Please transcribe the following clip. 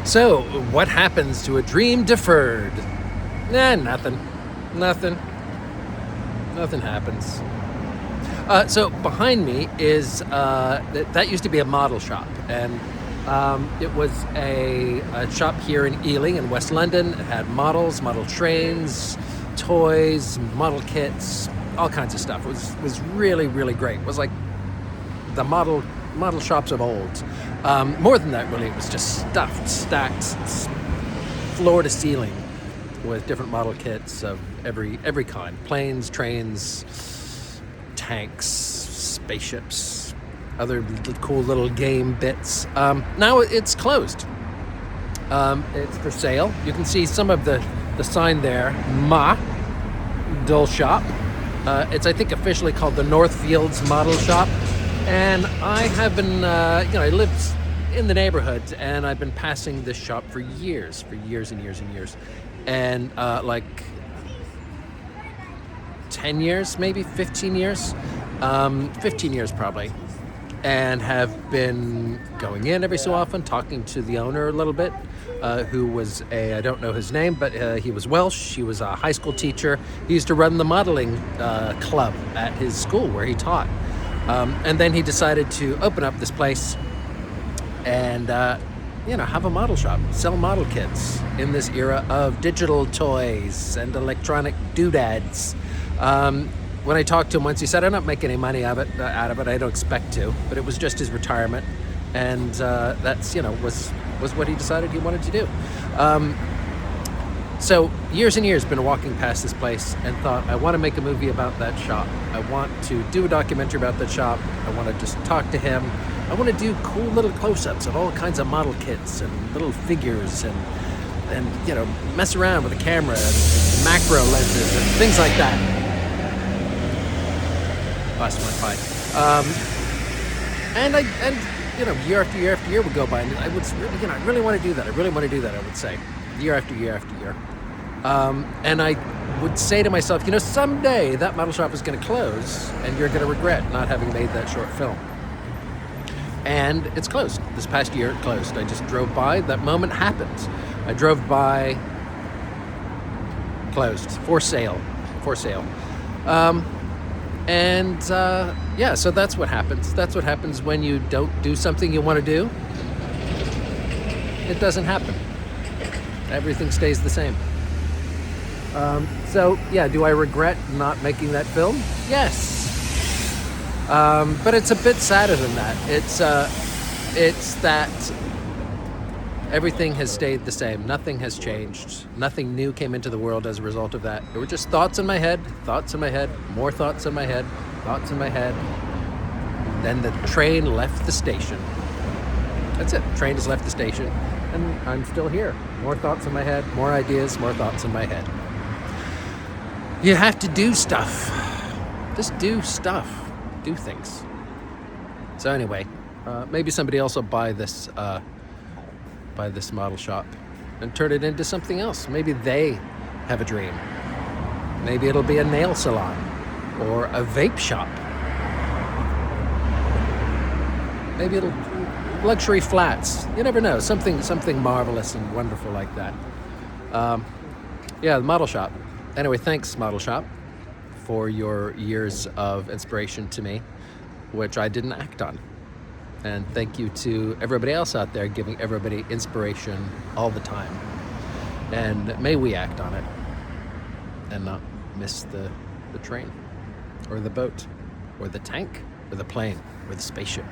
So, what happens to a dream deferred? Nothing. Nothing. Nothing happens. So behind me is, that used to be a model shop, and it was a shop here in Ealing in West London. It had models, model trains, toys, model kits, all kinds of stuff. It was really, really great. It was like the model shops of old. More than that, really, it was just stuffed, stacked, floor to ceiling with different model kits of every kind. Planes, trains, tanks, spaceships, other cool little game bits. Now it's closed. It's for sale. You can see some of the sign there, Model Shop. It's, I think, officially called the Northfields Model Shop. And I have been, I lived in the neighborhood, and I've been passing this shop for years and years and years. And like 10 years, maybe 15 years, 15 years probably, and have been going in every so often, talking to the owner a little bit, who was I don't know his name, but he was Welsh. He was a high school teacher. He used to run the modeling club at his school where he taught. And then he decided to open up this place and, have a model shop, sell model kits in this era of digital toys and electronic doodads. When I talked to him once, he said, "I'm not making any money out of it. I don't expect to." But it was just his retirement, and that's was what he decided he wanted to do. So years and years been walking past this place and thought, I want to make a movie about that shop. I want to do a documentary about that shop. I want to just talk to him. I want to do cool little close-ups of all kinds of model kits and little figures and mess around with the camera and macro lenses and things like that. Lost my pipe. Year after year after year would go by, and I would I really want to do that. I really want to do that, I would say. Year after year after year. And I would say to myself, someday that model shop is going to close and you're going to regret not having made that short film. And it's closed. This past year it closed. I just drove by. That moment happened. I drove by, closed, for sale. So that's what happens. That's what happens when you don't do something you want to do. It doesn't happen. Everything stays the same. Do I regret not making that film? Yes. But it's a bit sadder than that. It's that everything has stayed the same. Nothing has changed. Nothing new came into the world as a result of that. There were just thoughts in my head, more thoughts in my head, thoughts in my head. Then the train left the station. That's it. Train has left the station. And I'm still here. More thoughts in my head, more ideas, more thoughts in my head. You have to do stuff. Just do stuff. Do things. So anyway, maybe somebody else will buy this model shop and turn it into something else. Maybe they have a dream. Maybe it'll be a nail salon or a vape shop. Maybe it'll luxury flats. You never know. Something marvelous and wonderful like that. The model shop. Anyway, thanks, Model Shop, for your years of inspiration to me, which I didn't act on. And thank you to everybody else out there giving everybody inspiration all the time. And may we act on it and not miss the train or the boat or the tank or the plane or the spaceship.